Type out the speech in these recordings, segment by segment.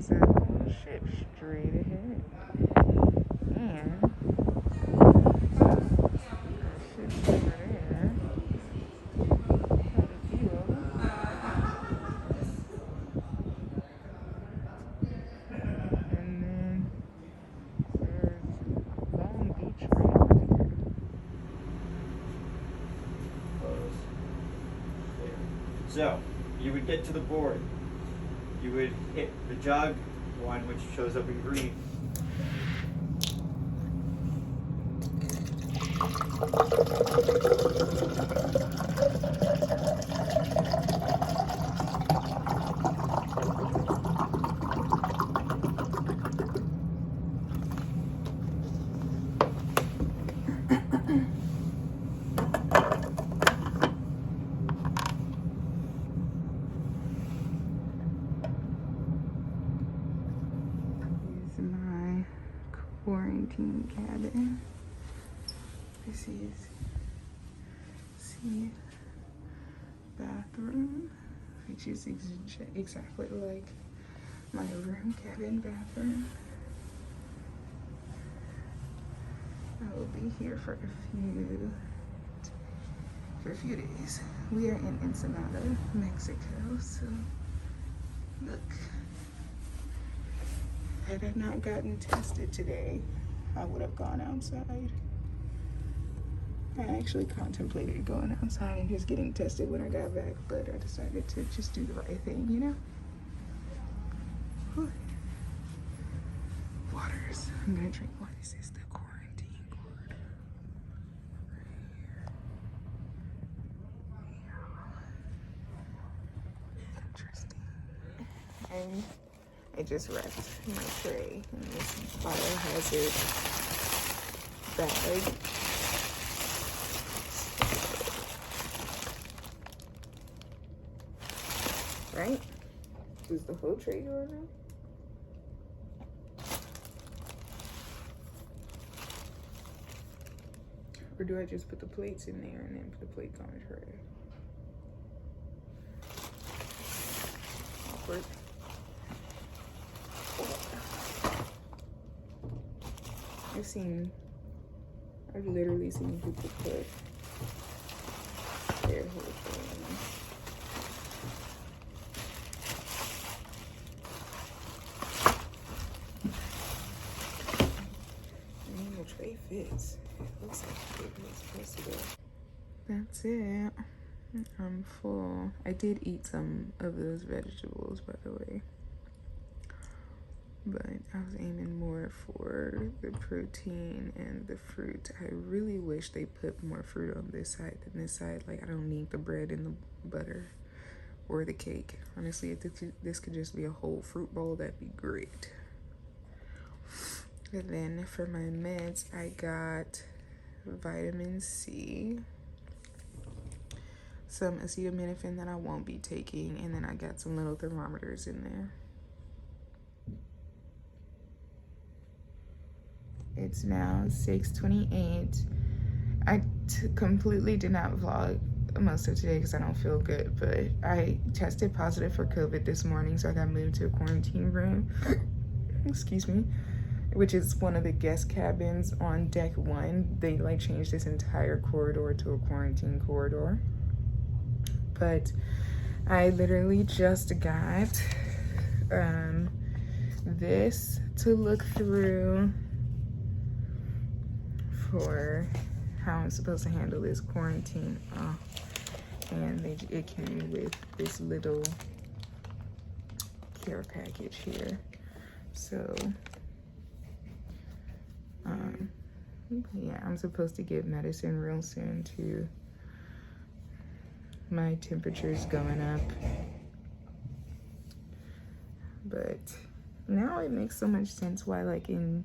has a cool ship straight ahead. And ships over there. Quite a few of them. And then there's Long Beach right over here. So, you would get to the board. You would hit the jog one, which shows up in green. Quarantine cabin. This is bathroom, which is exactly like my room cabin bathroom. I will be here for a few days. We are in Ensenada, Mexico, so look. Had I not gotten tested today, I would have gone outside. I actually contemplated going outside and just getting tested when I got back, but I decided to just do the right thing, you know? Whew. Waters. I'm gonna drink one. This is the quarantine gourd. Right here. Yeah. Interesting. And I just wrapped my tray in this biohazard bag. Right? Does the whole tray go around? Or do I just put the plates in there and then put the plates on the tray? Awkward. I've literally seen people put their whole thing. I mean, the tray fits. It looks like it was supposed to go. That's it. I'm full. I did eat some of those vegetables, by the way. But I was aiming more for the protein and the fruit. I really wish they put more fruit on this side than this side. Like, I don't need the bread and the butter or the cake. Honestly, if this could just be a whole fruit bowl, that'd be great. And then for my meds, I got vitamin C, some acetaminophen that I won't be taking, and then I got some little thermometers in there. It's now 6:28. I completely did not vlog most of today because I don't feel good, but I tested positive for COVID this morning, so I got moved to a quarantine room. Excuse me. Which is one of the guest cabins on deck 1. They like changed this entire corridor to a quarantine corridor. But I literally just got this to look through for how I'm supposed to handle this quarantine. And it came with this little care package here. So yeah, I'm supposed to get medicine real soon too. My temperature's going up. But now it makes so much sense why, like, in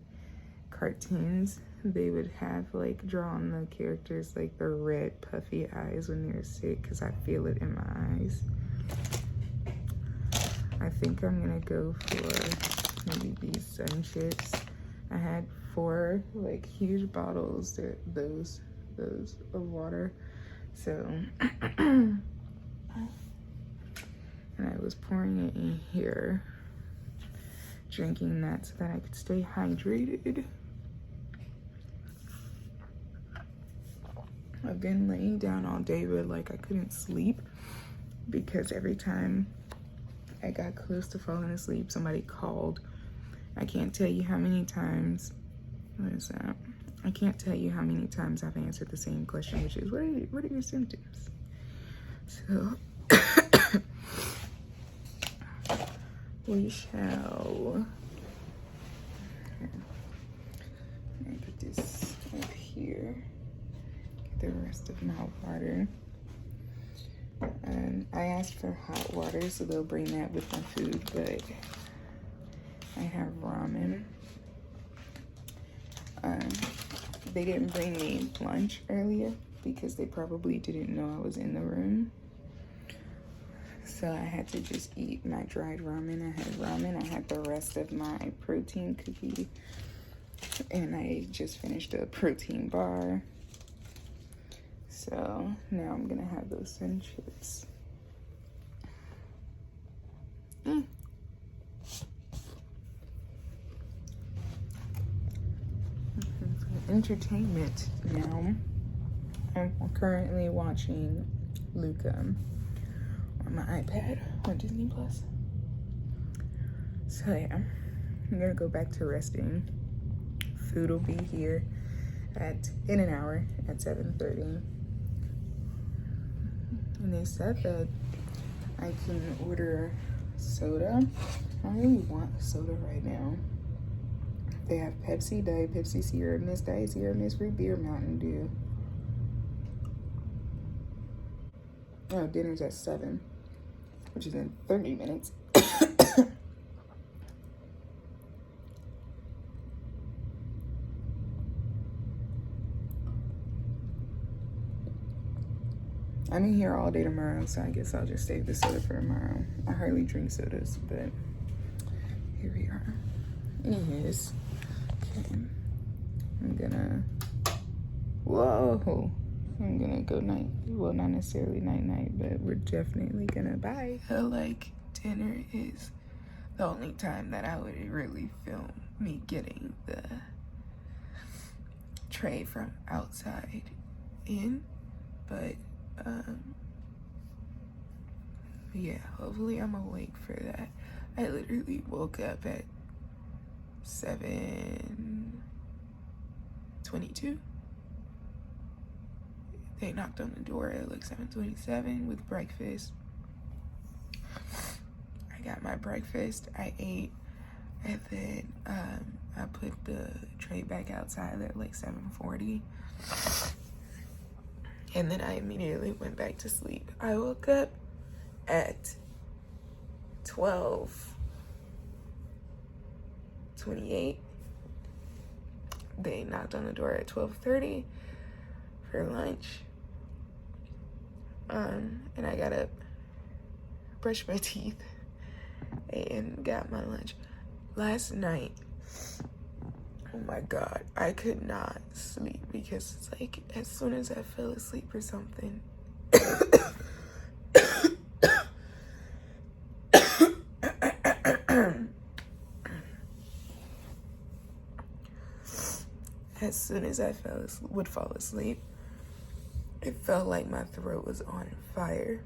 cartoons they would have like drawn the characters like the red puffy eyes when they're sick, because I feel it in my eyes. I think I'm gonna go for maybe these sun chips. I had 4 like huge bottles, those of water, so and I was pouring it in here. drinking that so that I could stay hydrated. I've been laying down all day, but like I couldn't sleep because every time I got close to falling asleep, somebody called. I can't tell you how many times. What is that? I can't tell you how many times I've answered the same question, which is, what are your symptoms? So we shall. Let me put this up here. Get the rest of my water. I asked for hot water, so they'll bring that with my food, but I have ramen. They didn't bring me lunch earlier because they probably didn't know I was in the room. So I had to just eat my dried ramen. I had ramen. I had the rest of my protein cookie. And I just finished a protein bar. So now I'm gonna have those sun chips. For entertainment now, I'm currently watching Luca on my iPad on Disney Plus. So yeah, I'm gonna go back to resting. Food will be here in an hour at 7:30. And they said that I can order soda. I don't really want soda right now. They have Pepsi, Diet Pepsi, Sierra Mist, Diet Sierra Mist, Root Beer, Mountain Dew. Oh, dinner's at 7, which is in 30 minutes. I'm in here all day tomorrow, so I guess I'll just save the soda for tomorrow. I hardly drink sodas, but here we are. Anyways, okay. I'm gonna go night. Well, not necessarily night, but we're definitely gonna bye. I feel like dinner is the only time that I would really film me getting the tray from outside in, but yeah, hopefully I'm awake for that. I literally woke up at 7:22. They knocked on the door at like 7:27 with breakfast. I got my breakfast, I ate, and then I put the tray back outside at like 7:40. And then I immediately went back to sleep. I woke up at 12:28. They knocked on the door at 12:30 for lunch. And I got up, brushed my teeth, and got my lunch. Last night, oh my God, I could not sleep because it's like as soon as I fell asleep or something, as soon as I would fall asleep, it felt like my throat was on fire.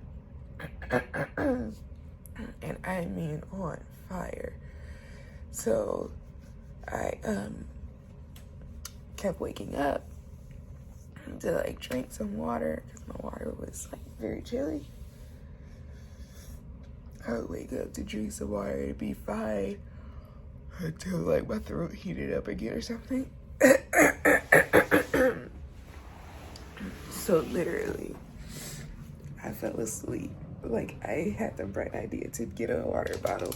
And I mean on fire. So I kept waking up to like drink some water because my water was like very chilly. I would wake up to drink some water and be fine until like my throat heated up again or something. So literally, I fell asleep. Like I had the bright idea to get a water bottle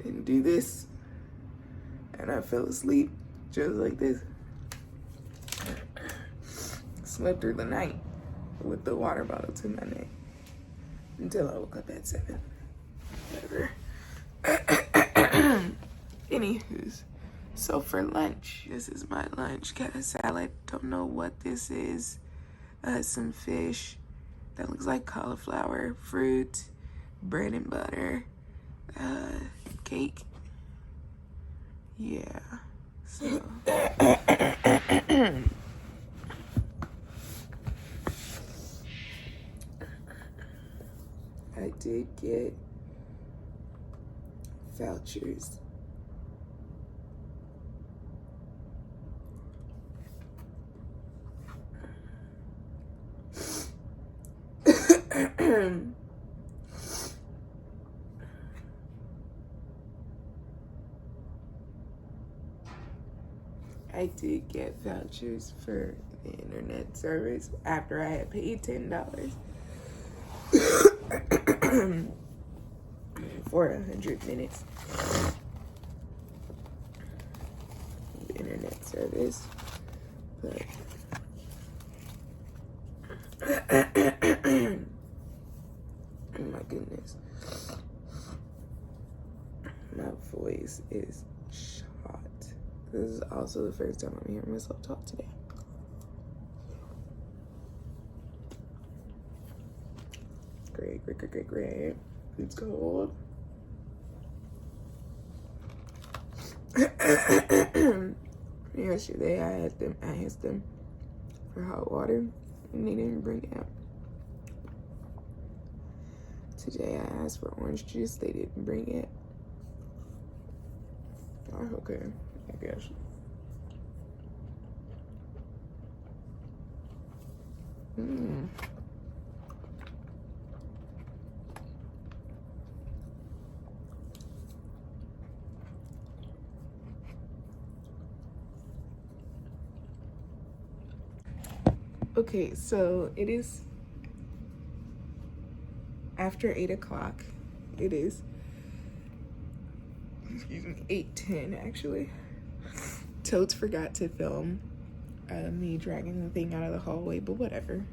and do this, and I fell asleep just like this. Slept through the night with the water bottle to my neck until I woke up at 7. Whatever. Anywho's, so for lunch, this is my lunch. Got a salad. Don't know what this is. Some fish that looks like cauliflower, fruit, bread and butter, cake, Yeah. So. I did get vouchers. I did get vouchers for the internet service after I had paid $10 for 100 minutes of internet service. But oh my goodness, my voice is shot. This is also the first time I'm hearing myself talk today. Great. It's cold. Yesterday I asked them for hot water and they didn't bring it out. Today I asked for orange juice, they didn't bring it. Oh, okay, I guess. Okay, so it is after 8 o'clock. It is, 8:10 actually. Totes forgot to film me dragging the thing out of the hallway, but whatever.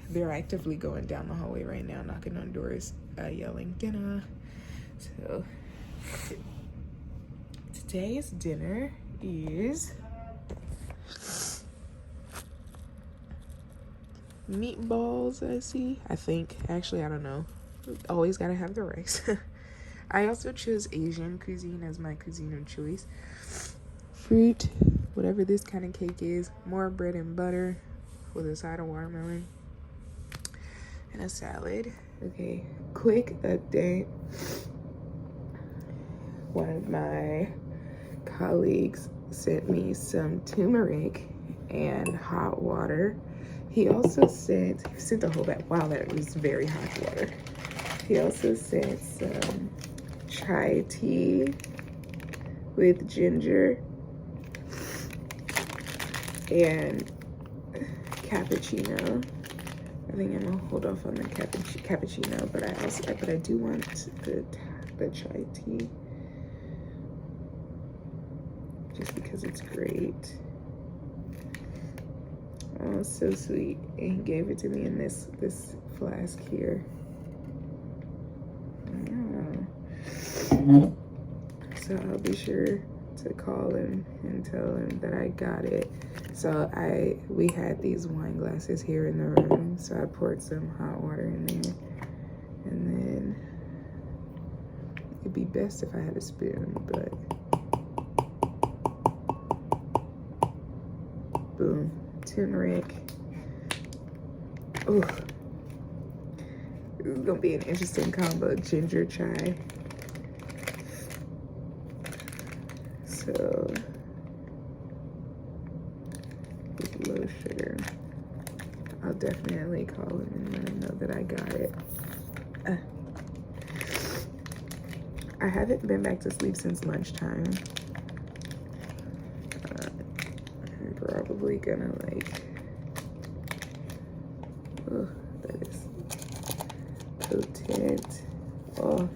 They're actively going down the hallway right now, knocking on doors, yelling dinner. So today's dinner is meatballs, I think. Actually, I don't know. Always gotta have the rice. I also chose Asian cuisine as my cuisine of choice. Fruit, whatever this kind of cake is, more bread and butter with a side of watermelon and a salad. Okay, quick update. One of my colleagues sent me some turmeric and hot water. He also sent the whole bag. Wow, that was very hot water. He also sent some chai tea with ginger and cappuccino. I think I'm gonna hold off on the cappuccino, but I do want the chai tea just because it's great. Oh, so sweet. And he gave it to me in this flask here. Yeah. So I'll be sure to call him and tell him that I got it. So we had these wine glasses here in the room, so I poured some hot water in there. And then it'd be best if I had a spoon, but boom. Turmeric. Oh, this is gonna be an interesting combo. Ginger chai. So with low sugar. I'll definitely call him and let him know that I got it. I haven't been back to sleep since lunchtime. I'm probably gonna that is potent. Oh,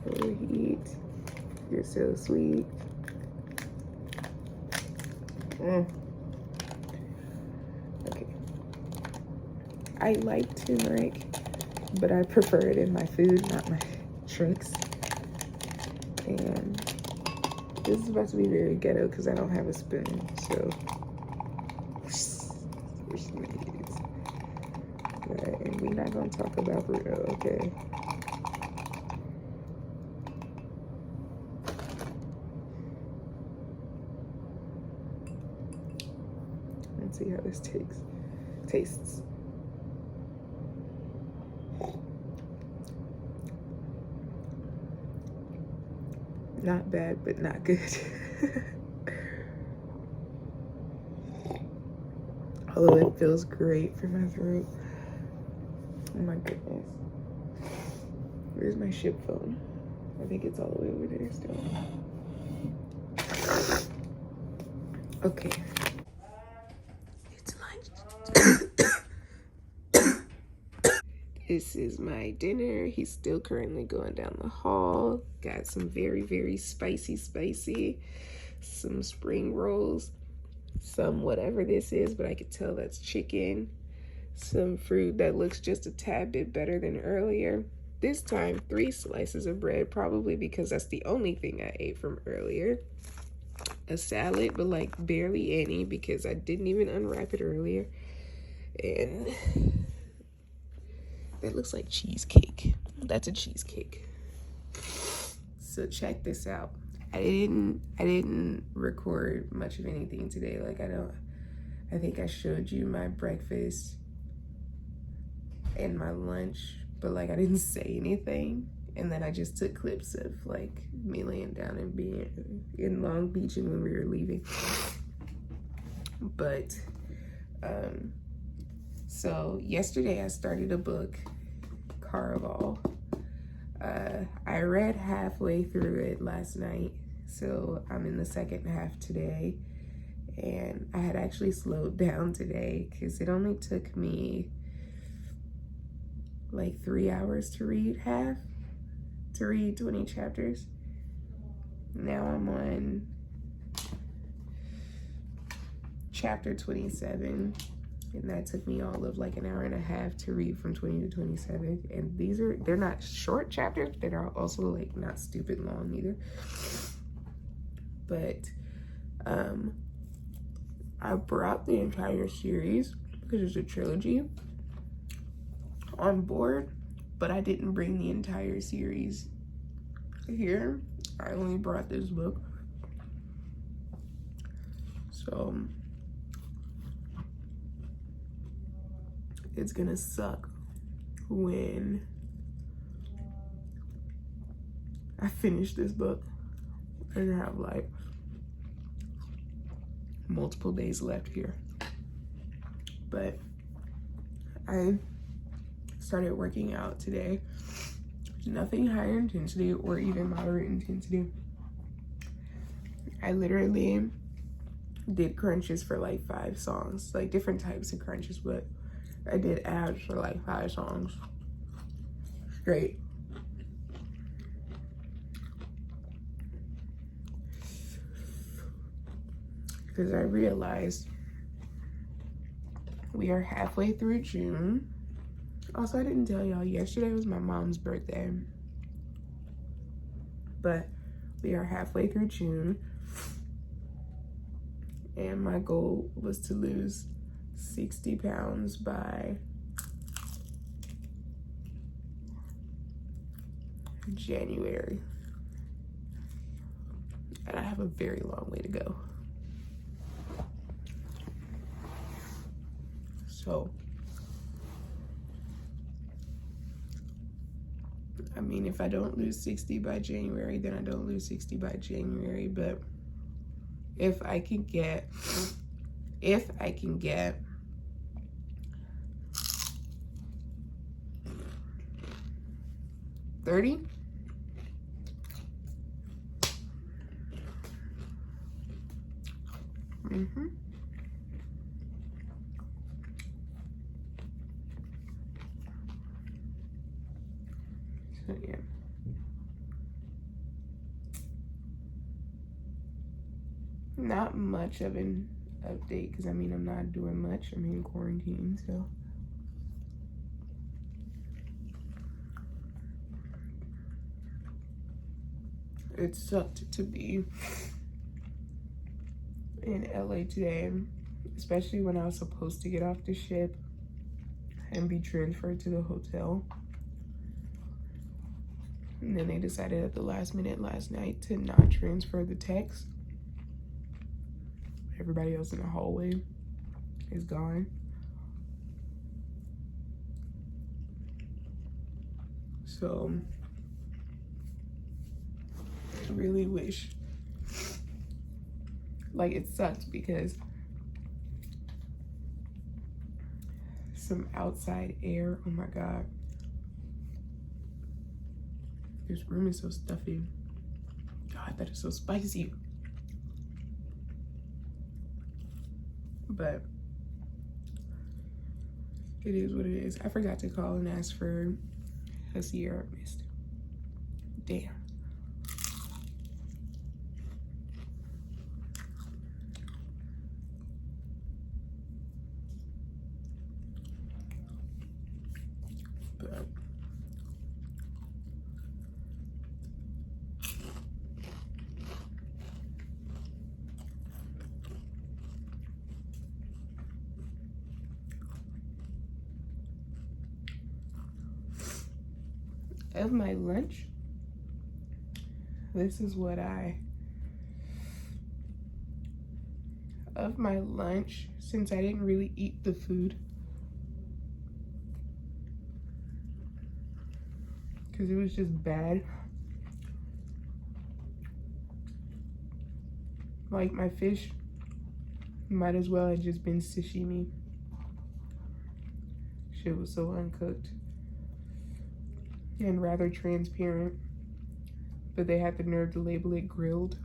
overheat. You're so sweet. Okay. I like turmeric, but I prefer it in my food, not my drinks. And this is about to be very ghetto because I don't have a spoon, so and we're not gonna talk about burrito, okay? and see how this tastes. Not bad, but not good. Although it feels great for my throat. Oh my goodness. Where's my ship phone? I think it's all the way over there still. Okay. It's lunch. This is my dinner. He's still currently going down the hall. Got some very, very spicy. Some spring rolls. Some whatever this is, but I could tell that's chicken. Some fruit that looks just a tad bit better than earlier. This time, 3 slices of bread, probably because that's the only thing I ate from earlier. A salad, but like barely any because I didn't even unwrap it earlier. And that looks like cheesecake. That's a cheesecake. So check this out. I didn't record much of anything today. Like I think I showed you my breakfast and my lunch, but like I didn't say anything. And then I just took clips of like me laying down and being in Long Beach and when we were leaving. But so yesterday I started a book, Caraval. I read halfway through it last night, so I'm in the second half today. And I had actually slowed down today because it only took me like 3 hours to read 20 chapters. Now I'm on chapter 27, and that took me all of like an hour and a half to read from 20 to 27. And they're not short chapters, but they're also like not stupid long either. But I brought the entire series, because it's a trilogy, on board, but I didn't bring the entire series here. I only brought this book. So it's gonna suck when I finish this book and have like multiple days left here. But I started working out today. Nothing higher intensity or even moderate intensity. I literally did crunches for like 5 songs, like different types of crunches, but I did abs for like 5 songs straight. Because I realized we are halfway through June. Also, I didn't tell y'all, yesterday was my mom's birthday. But we are halfway through June. And my goal was to lose 60 pounds by January. And I have a very long way to go. So, I mean, if I don't lose 60 by January, then I don't lose 60 by January. But if I can get 30, So yeah. Not much of an update because I mean I'm not doing much. I'm in quarantine, so it sucked to be in LA today, especially when I was supposed to get off the ship and be transferred to the hotel. And then they decided at the last minute last night to not transfer the techs. Everybody else in the hallway is gone. So I really wish, like, it sucks because some outside air, oh my God. This room is so stuffy. God, that is so spicy. But it is what it is. I forgot to call and ask for a Sierra Mist. Damn. But of my lunch, this is what of my lunch, since I didn't really eat the food, because it was just bad. Like, my fish might as well have just been sashimi. Shit was so uncooked and rather transparent, but they had the nerve to label it grilled.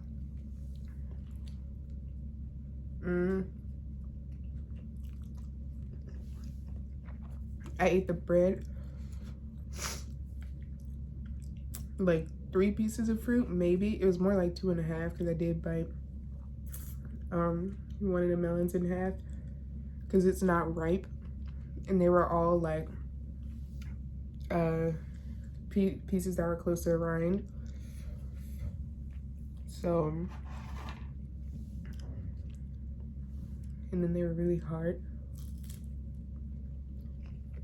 I ate the bread, like 3 pieces of fruit, maybe. It was more like 2.5 because I did bite one of the melons in half because it's not ripe, and they were all like pieces that were close to the rind. So, and then they were really hard.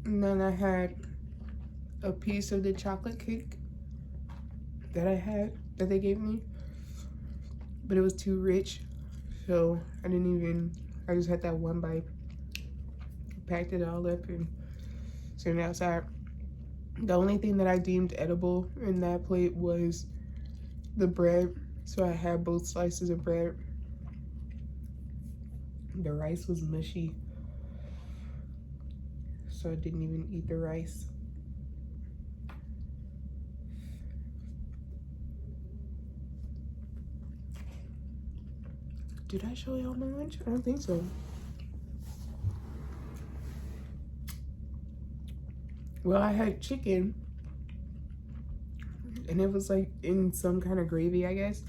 And then I had a piece of the chocolate cake that they gave me, but it was too rich, so I just had that one bite, packed it all up and sent it outside. The only thing that I deemed edible in that plate was the bread, so I had both slices of bread. The rice was mushy, so I didn't even eat the rice. Did I show y'all my lunch? I don't think so. Well, I had chicken, and it was like in some kind of gravy, I guess.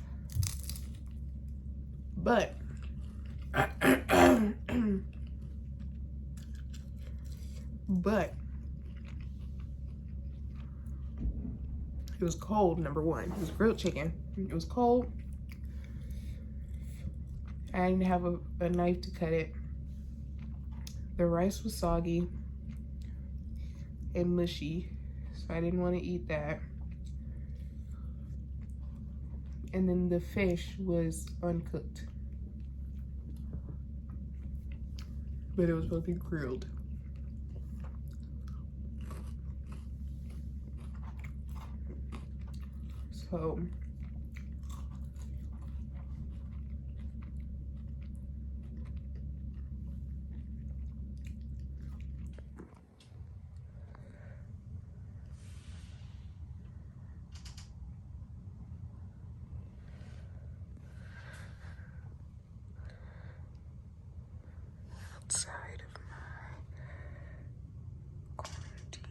But but it was cold, number one. It was grilled chicken. It was cold. I didn't have a knife to cut it. The rice was soggy and mushy, so I didn't want to eat that. And then the fish was uncooked, but it was supposed to be grilled. So outside of my quarantine.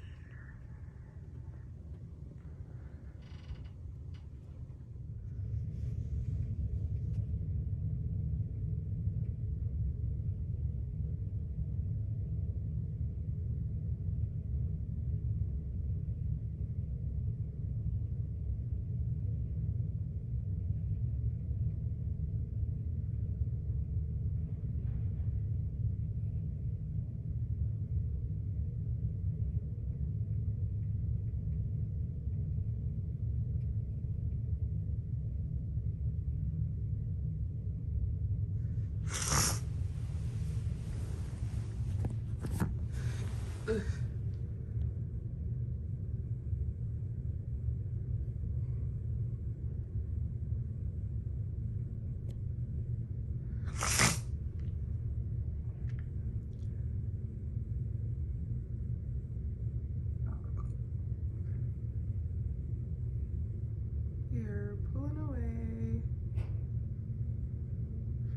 We are pulling away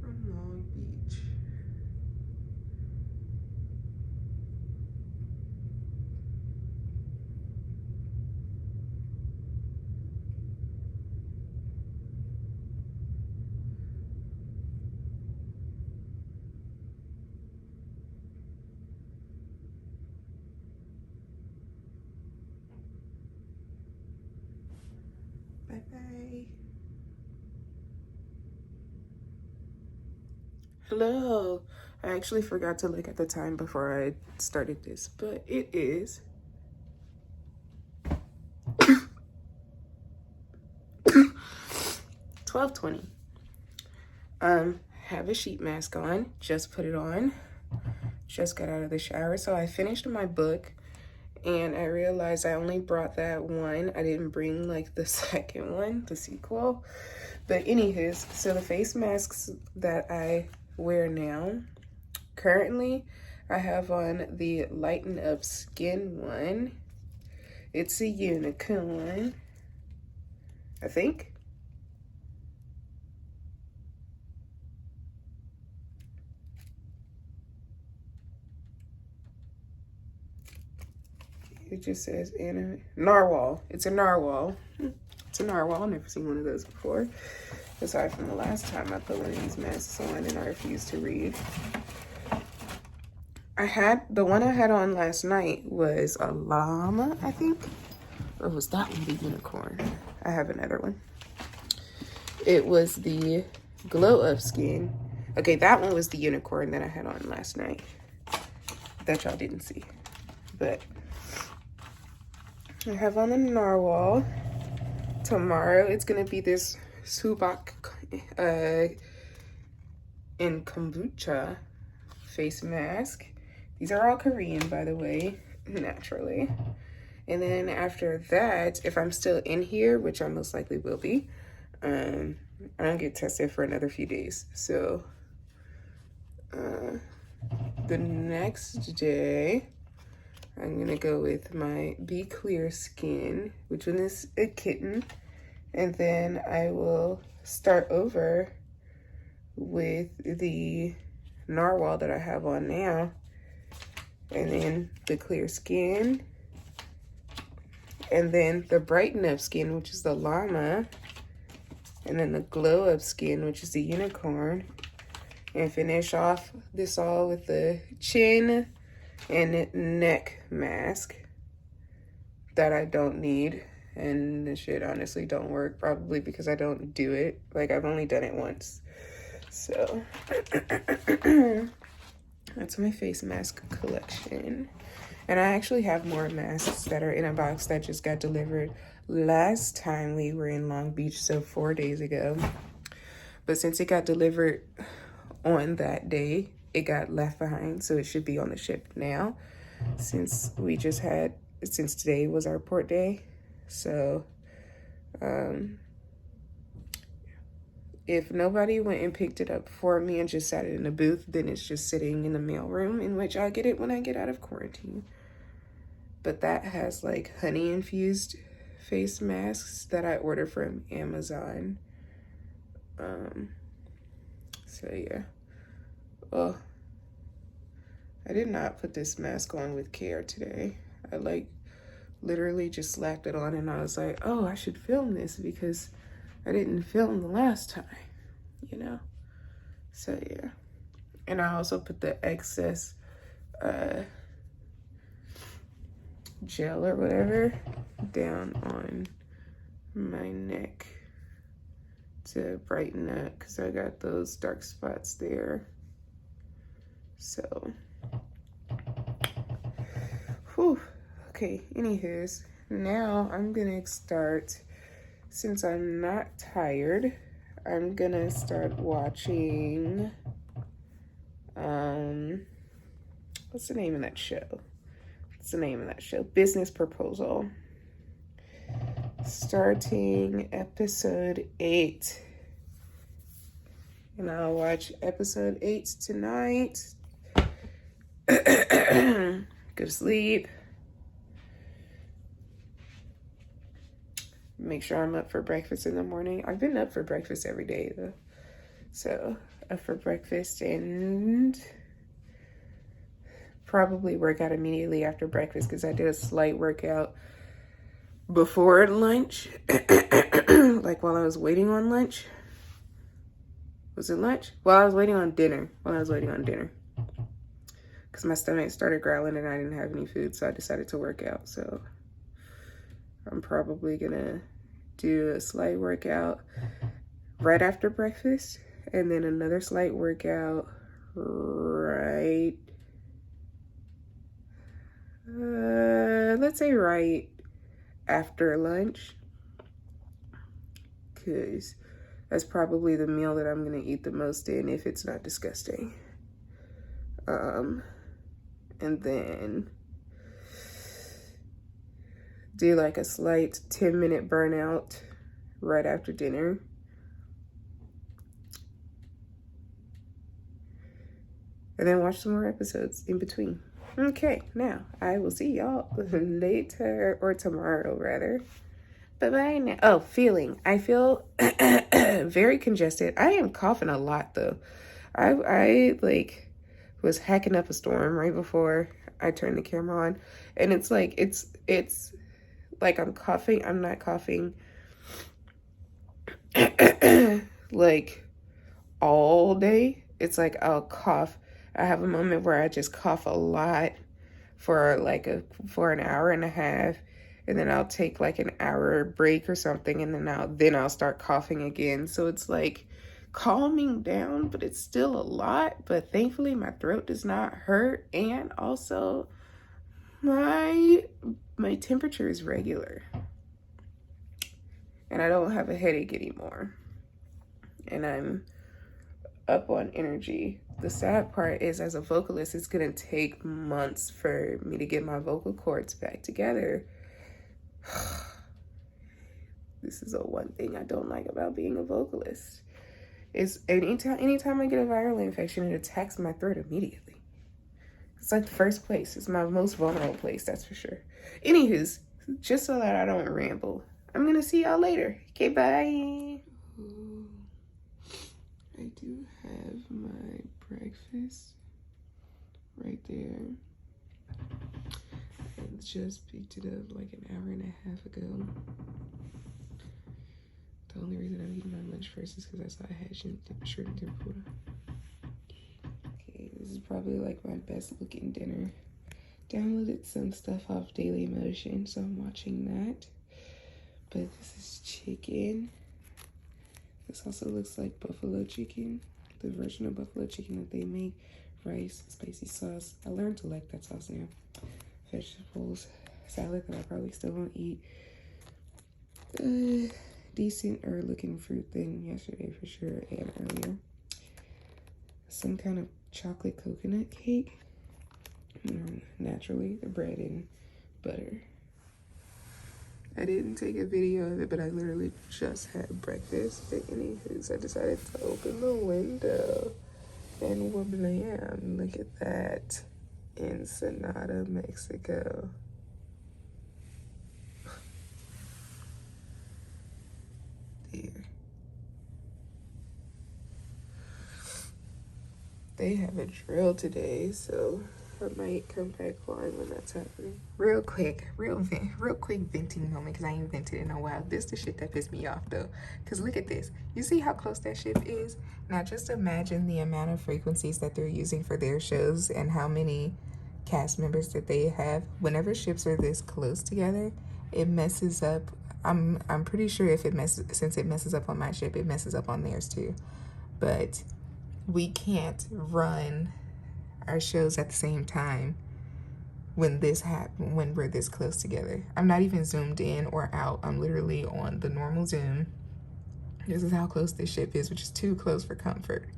from Long Beach. Bye-bye. Hello. I actually forgot to look at the time before I started this, but it is 12:20. Have a sheet mask on, just put it on, just got out of the shower. So I finished my book and I realized I only brought that one. I didn't bring like the second one, the sequel. But anywho, so the face masks that I wear now, currently I have on the Lighten Up Skin one. It's a unicorn, I think. It just says narwhal. It's a narwhal. It's a narwhal. I've never seen one of those before. Aside from the last time I put one of these masks on and I refused to read. The one I had on last night was a llama, I think. Or was that one the unicorn? I have another one. It was the Glow Up Skin. Okay, that one was the unicorn that I had on last night. That y'all didn't see. But I have on a narwhal. Tomorrow it's gonna be this subak in kombucha face mask. These are all Korean, by the way, naturally. And then after that, if I'm still in here, which I most likely will be, I don't get tested for another few days. So the next day, I'm gonna go with my Be Clear Skin, which one is a kitten. And then I will start over with the narwhal that I have on now. And then the Clear Skin. And then the Brighten Up Skin, which is the llama. And then the Glow Up Skin, which is the unicorn. And finish off this all with the chin and neck mask that I don't need. And this shit honestly don't work, probably because I don't do it. Like, I've only done it once. So that's my face mask collection. And I actually have more masks that are in a box that just got delivered last time we were in Long Beach, so 4 days ago. But since it got delivered on that day, it got left behind, so it should be on the ship now, since today was our port day. So if nobody went and picked it up for me and just sat it in a booth, then it's just sitting in the mail room, in which I'll get it when I get out of quarantine. But that has like honey infused face masks that I ordered from Amazon. So yeah. Oh, I did not put this mask on with care today. I like literally just slapped it on and I was like, oh, I should film this because I didn't film the last time, you know? So yeah. And I also put the excess gel or whatever down on my neck to brighten up because I got those dark spots there. So, whew. Okay, anywho's, now I'm gonna start, since I'm not tired, I'm gonna start watching, what's the name of that show? Business Proposal. Starting episode 8. And I'll watch episode 8 tonight. Go to sleep. make sure I'm up for breakfast in the morning. I've been up for breakfast every day though. So up for breakfast and probably work out immediately after breakfast because I did a slight workout before lunch. Like while I was waiting on lunch. Was it lunch? While I was waiting on dinner. Because my stomach started growling and I didn't have any food, so I decided to work out. So I'm probably gonna do a slight workout right after breakfast and then another slight workout right, let's say right after lunch, because that's probably the meal that I'm gonna eat the most in if it's not disgusting. And then do like a slight 10-minute burnout right after dinner. And then watch some more episodes in between. Okay, now I will see y'all later, or tomorrow rather. Bye-bye now. Oh, feeling. I feel very congested. I am coughing a lot though. I like was hacking up a storm right before I turned the camera on. And it's like, it's like I'm coughing. I'm not coughing like all day. It's like I'll cough. I have a moment where I just cough a lot for an hour and a half, and then I'll take like an hour break or something, and then I'll start coughing again. So it's like calming down, but it's still a lot. But thankfully my throat does not hurt, and also my temperature is regular, and I don't have a headache anymore, and I'm up on energy. The sad part is, as a vocalist, it's gonna take months for me to get my vocal cords back together. This is the one thing I don't like about being a vocalist. Is anytime I get a viral infection, it attacks my throat immediately. It's like the first place. It's my most vulnerable place, that's for sure. Anywho's, just so that I don't ramble, I'm gonna see y'all later. Okay, bye. I do have my breakfast right there. I just picked it up like an hour and a half ago. The only reason I'm eating my lunch first is because I saw I had shrimp tempura. Okay, this is probably like my best looking dinner. Downloaded some stuff off Daily Motion, so I'm watching that. But this is chicken. This also looks like buffalo chicken, the version of buffalo chicken that they make. Rice, spicy sauce. I learned to like that sauce now. Vegetables, salad that I probably still won't eat. Decent looking fruit than yesterday for sure, and earlier. Some kind of chocolate coconut cake. Naturally, the bread and butter. I didn't take a video of it, but I literally just had breakfast. But anywho, I decided to open the window. And wablam, look at that. Ensenada, Mexico. There. They have a drill today, so I might come back on when that's happening. Real quick venting moment, because I ain't vented in a while. This the shit that pissed me off though. Because look at this. You see how close that ship is? Now just imagine the amount of frequencies that they're using for their shows and how many cast members that they have. Whenever ships are this close together, it messes up. I'm pretty sure since it messes up on my ship, it messes up on theirs too. But we can't run our shows at the same time when we're this close together. I'm not even zoomed in or out. I'm literally on the normal Zoom. This is how close this ship is, which is too close for comfort.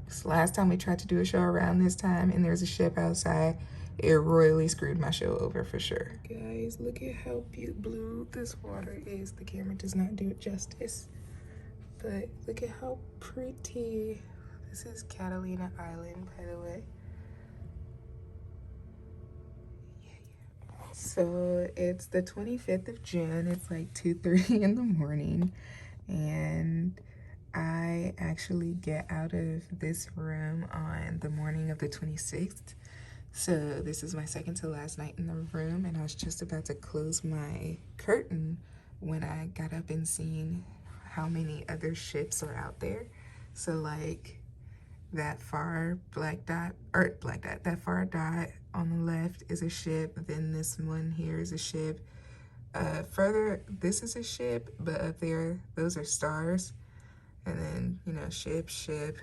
Because last time we tried to do a show around this time and there's a ship outside, it royally screwed my show over for sure. Guys, look at how blue this water is. The camera does not do it justice. But look at how pretty. This is Catalina Island, by the way. So it's the 25th of June. It's like 2:30 in the morning, and I actually get out of this room on the morning of the 26th. So this is my second to last night in the room, and I was just about to close my curtain when I got up and seen how many other ships are out there. So like that far that far dot on the left is a ship, then this one here is a ship. Further, this is a ship, but up there, those are stars. And then, you know, ship, ship,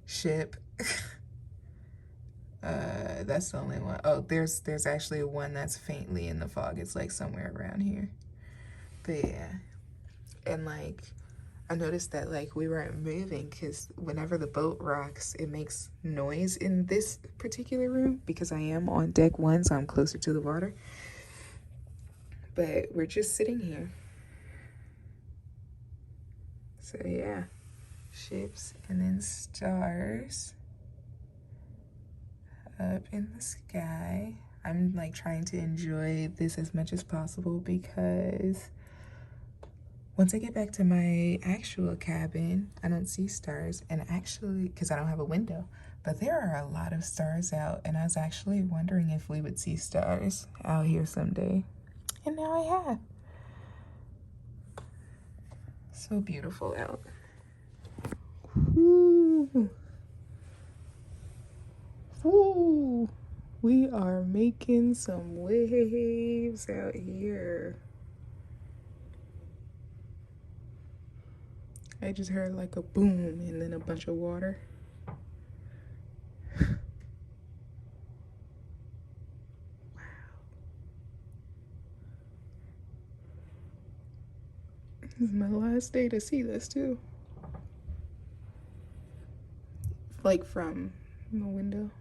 ship. That's the only one. Oh, there's actually one that's faintly in the fog. It's like somewhere around here. But yeah. And like, I noticed that like we weren't moving because whenever the boat rocks, it makes noise in this particular room because I am on deck 1, so I'm closer to the water. But we're just sitting here. So yeah, ships and then stars up in the sky. I'm like trying to enjoy this as much as possible because once I get back to my actual cabin, I don't see stars. And actually, because I don't have a window, but there are a lot of stars out. And I was actually wondering if we would see stars out here someday. And now I have. So beautiful out. Ooh. Ooh. We are making some waves out here. I just heard like a boom and then a bunch of water. Wow. This is my last day to see this too. Like from the window.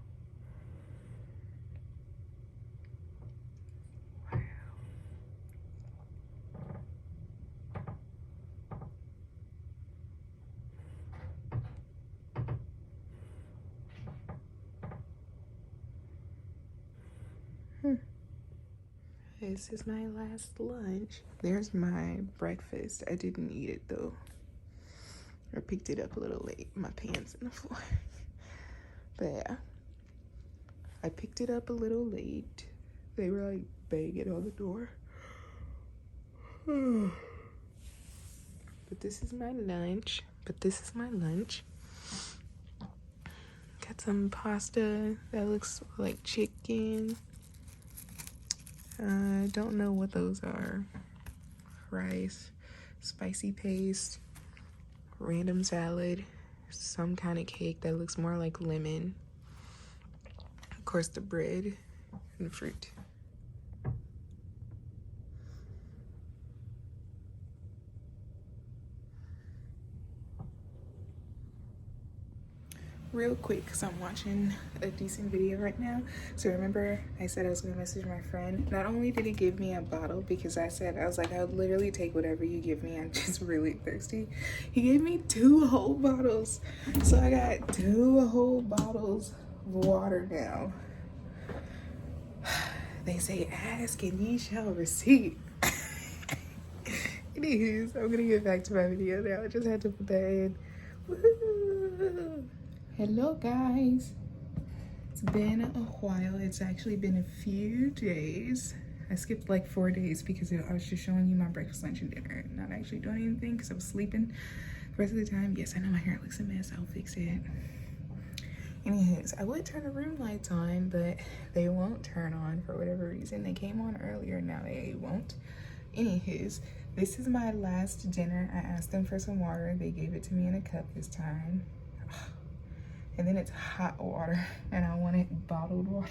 This is my last lunch. There's my breakfast. I didn't eat it though. I picked it up a little late. My pants on the floor. But yeah. I picked it up a little late. They were like banging on the door. But this is my lunch. Got some pasta that looks like chicken. I don't know what those are. Rice, spicy paste, random salad, some kind of cake that looks more like lemon. Of course, the bread and fruit. Real quick, because I'm watching a decent video right now. So remember I said I was going to message my friend. Not only did he give me a bottle, because I was like, I'll literally take whatever you give me. I'm just really thirsty. He gave me 2 whole bottles. So I got 2 whole bottles of water now. They say, ask and ye shall receive. Anyways, I'm going to get back to my video now. I just had to put that in. Woo! Hello guys, it's been a while. It's actually been a few days. I skipped like 4 days because I was just showing you my breakfast, lunch, and dinner, not actually doing anything because I was sleeping the rest of the time. Yes, I know my hair looks a mess. I'll fix it. Anyways, I would turn the room lights on, but they won't turn on for whatever reason. They came on earlier, now they won't. Anyways, this is my last dinner. I asked them for some water. They gave it to me in a cup this time. And then it's hot water, and I wanted bottled water.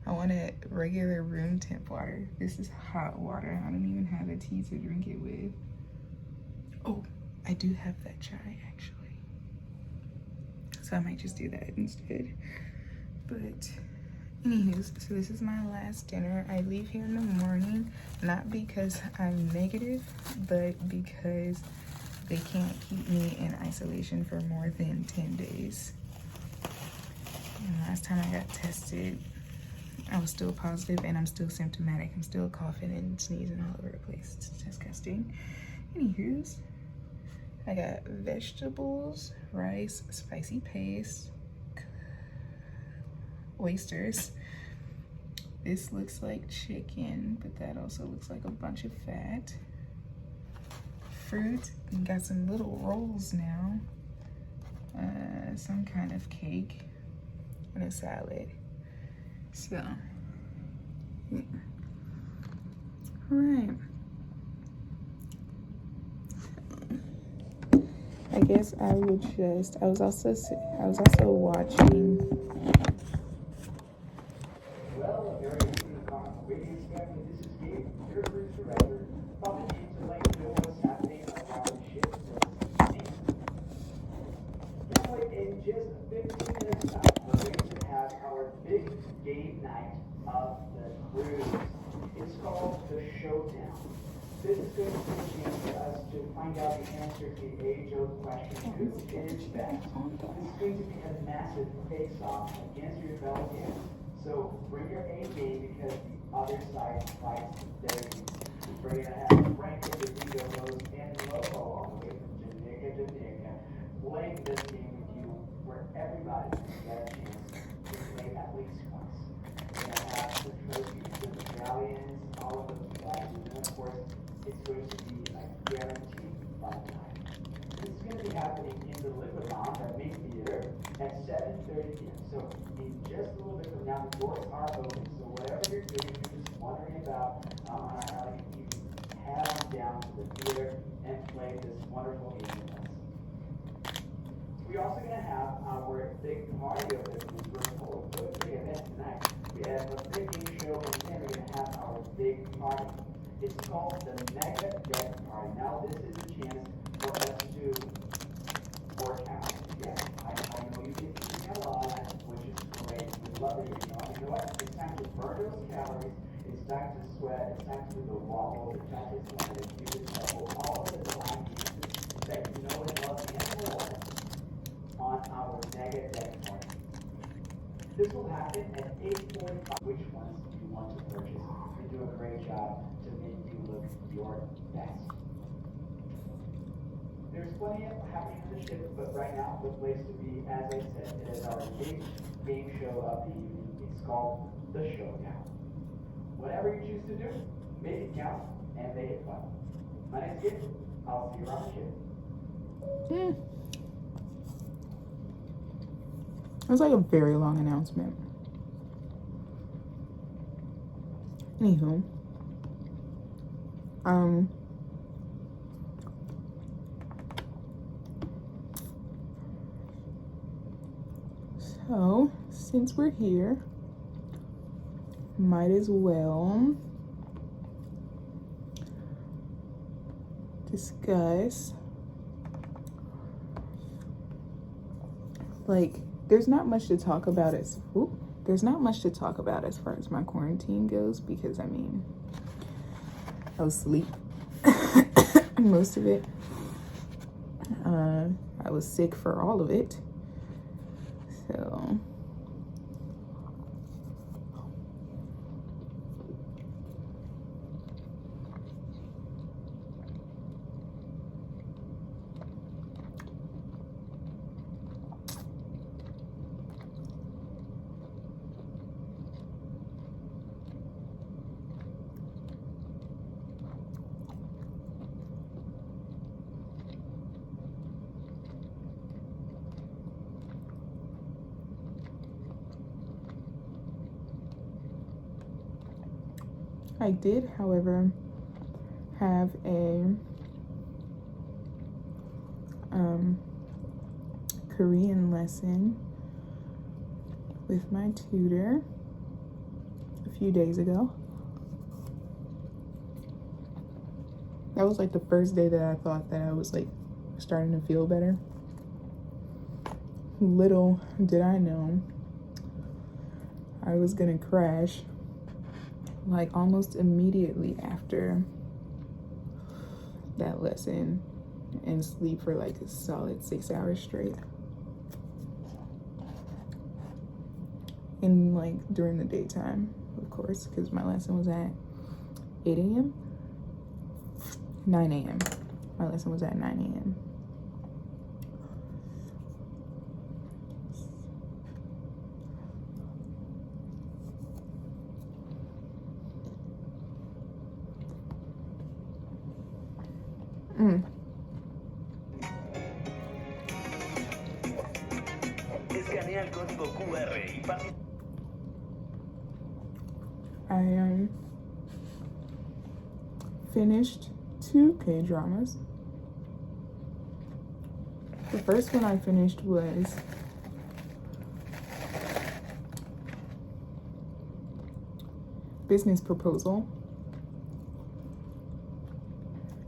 I wanted regular room temp water. This is hot water. I don't even have a tea to drink it with. Oh, I do have that chai actually. So I might just do that instead. But anyways, so this is my last dinner. I leave here in the morning, not because I'm negative, but because they can't keep me in isolation for more than 10 days. And last time I got tested, I was still positive and I'm still symptomatic. I'm still coughing and sneezing all over the place. It's disgusting. Anywho's, I got vegetables, rice, spicy paste, oysters. This looks like chicken, but that also looks like a bunch of fat. Fruit, and got some little rolls now. Some kind of cake and a salad. So, yeah. All right. I guess I would just. I was also watching. Well, Area Radio Family, this is Gabe, your cruise director, popping in to let you know what's happening around the ship. Can't wait, in just 15 minutes time, we're going to have our big game night of the cruise. It's called the Showdown. This is going to be a chance for us to find out the answer to the age-old question, who is best? This is going to be a massive face-off against your fellow guests. So bring your A game because the other side fights their game. We're going to have Frank and DeVito Rose and Lobo all the way from Jamaica, playing this game with you where everybody gets a chance to play at least once. We're going to have the trophies, the medallions, all of those flags, and then of course it's going to be a guaranteed fun time. This is going to be happening in the Liquid Lounge at Main Theater at 7:30 p.m. So in just a little bit from now, the doors are open. So whatever you're doing, if you're just wondering about on our alley, you can head on down to the theater and play this wonderful game with us. We're also going to have our big party over there from the first whole big event tonight. We have a big game show, and then we're going to have our big party. It's called the Mega Deck Party. Now this is a chance for us to work out. Yes, I know you get eating a lot, which is great. We love it. You know what? It's time to burn those calories. It's time to sweat. It's time to do the wobble, the touches, and the cutest double. All of the design pieces that you know and love and more on our Mega Deck Party. This will happen at 8:45. Which ones do you want to purchase? We do a great job to make you look your best. There's plenty of happening on the ship, but right now, the place to be, as I said, it is our big game show of the evening. It's called the Showdown. Whatever you choose to do, make it count and make it fun. My name's Gabe. I'll see you around the ship. It was like a very long announcement. Anywho, so since we're here, might as well discuss, like, there's not much to talk about as far as my quarantine goes, because I mean, I was asleep most of it. I was sick for all of it. So I did, however, have a Korean lesson with my tutor a few days ago. That was like the first day that I thought that I was like starting to feel better. Little did I know I was gonna crash like almost immediately after that lesson and sleep for like a solid 6 hours straight. in like during the daytime, of course, because my lesson was at 8 a.m. 9 a.m. My lesson was at 9 a.m. Escanea el código QR y I finished 2 K-dramas. The first one I finished was Business Proposal.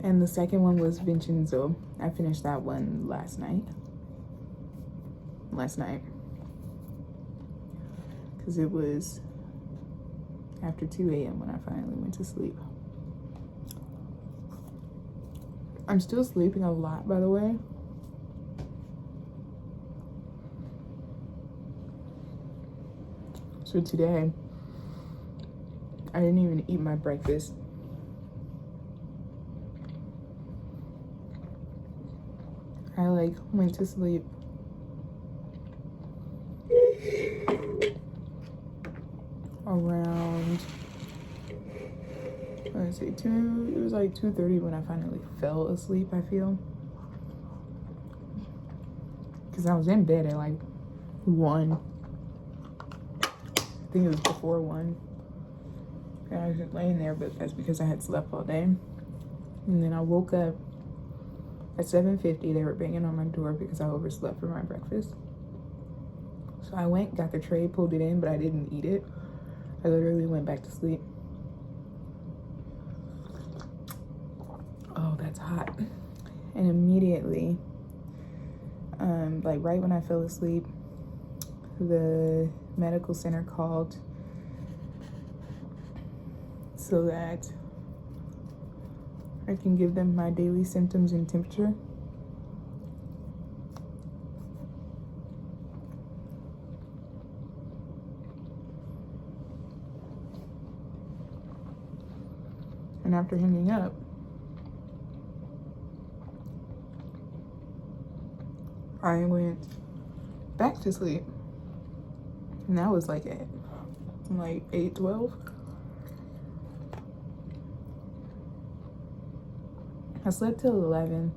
And the second one was Vincenzo. I finished that one last night. Because it was after 2 a.m. when I finally went to sleep. I'm still sleeping a lot, by the way. So today, I didn't even eat my breakfast. I went to sleep around, let's say it was like 2:30 when I finally fell asleep, I feel. Because I was in bed at like 1. I think it was before 1. And I was just laying there, but that's because I had slept all day. And then I woke up at 7:50. They were banging on my door because I overslept for my breakfast. So I went, got the tray, pulled it in, but I didn't eat it. I literally went back to sleep. Oh, that's hot. And immediately, right when I fell asleep, the medical center called so that I can give them my daily symptoms and temperature. And after hanging up, I went back to sleep. And that was like at 8:12. I slept till 11,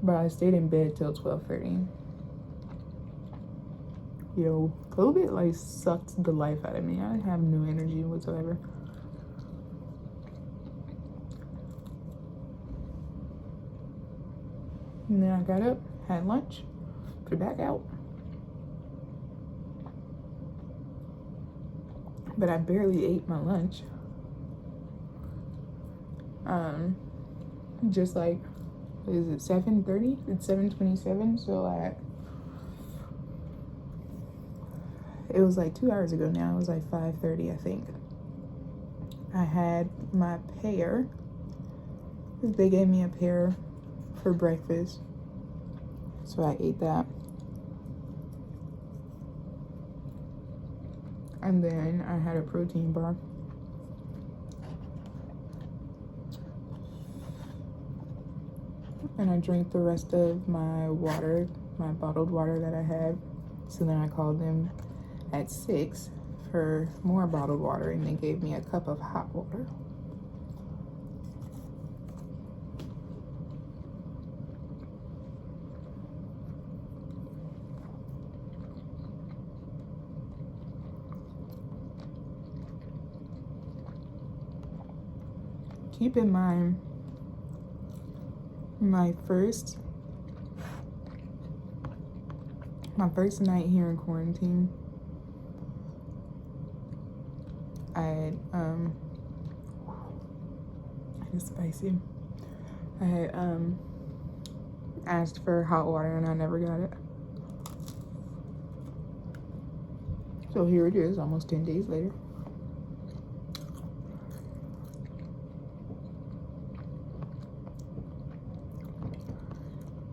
but I stayed in bed till 12:30. Yo, COVID sucked the life out of me. I have no energy whatsoever. And then I got up, had lunch, put it back out. But I barely ate my lunch. Just is it 7:30? It's 7:27, so it was 2 hours ago now. It was 5:30, I think. I had my pear. They gave me a pear for breakfast, so I ate that. And then I had a protein bar. And I drank the rest of my water, my bottled water that I had. So then I called them at 6 for more bottled water, and they gave me a cup of hot water. Keep in mind, my first night here in quarantine, it's spicy. I had asked for hot water and I never got it. So here it is, almost 10 days later.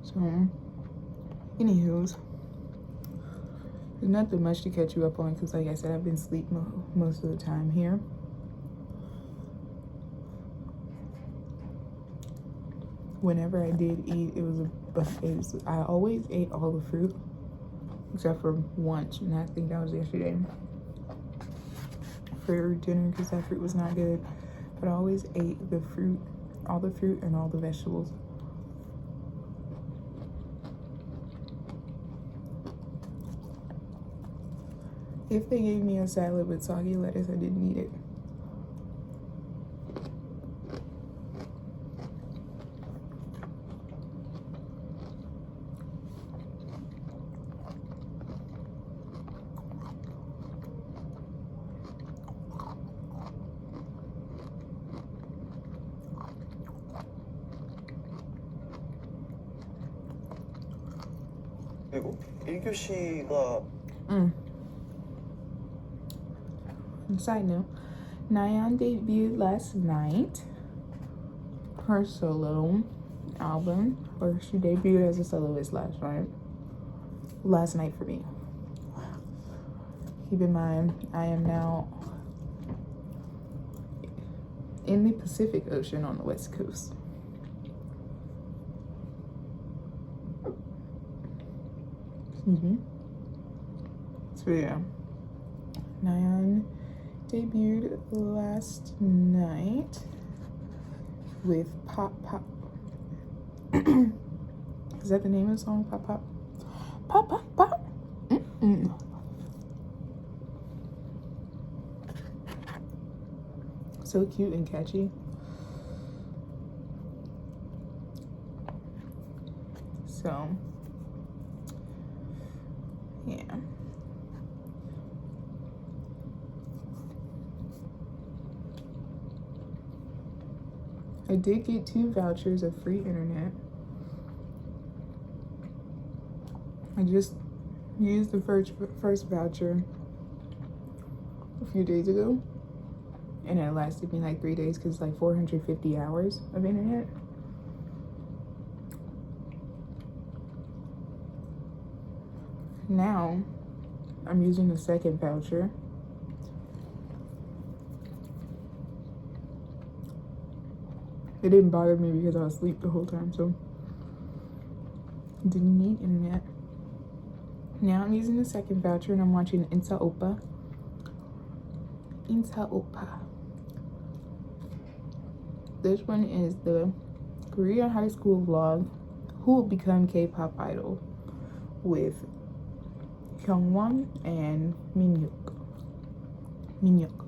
So, anywho's, nothing much to catch you up on because, like I said, I've been asleep most of the time here. Whenever I did eat, I always ate all the fruit except for once, and I think that was yesterday for dinner because that fruit was not good. But I always ate the fruit, all the fruit and all the vegetables. If they gave me a salad with soggy lettuce, I didn't eat it. 그리고 1교시가 Side note, Nyan debuted last night her solo album, or she debuted as a soloist last night for me. Keep in mind, I am now in the Pacific Ocean on the West Coast. So yeah, Nyan debuted last night with Pop Pop. Is that the name of the song? Pop Pop? Pop Pop Pop? So cute and catchy. So, yeah. I did get 2 vouchers of free internet. I just used the first voucher a few days ago, and it lasted me like 3 days because it's like 450 hours of internet. Now I'm using the second voucher. It didn't bother me because I was asleep the whole time, so didn't need internet. Now I'm using the second voucher and I'm watching Insa Oppa. This one is the Korea high school vlog, Who Will Become K-pop Idol, with Kyungwon and Minhyuk.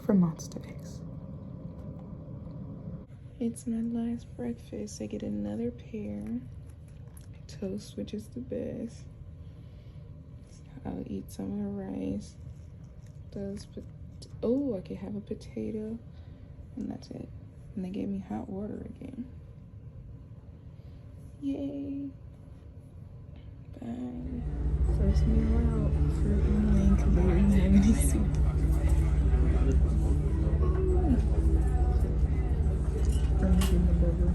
From Monster X. It's my last breakfast. I get another pair toast, which is the best. I'll eat some of the rice. Oh, I can have a potato, and that's it. And they gave me hot water again. Yay! Bye. First meal out for evening because they didn't have any soup. I'm eating the burger.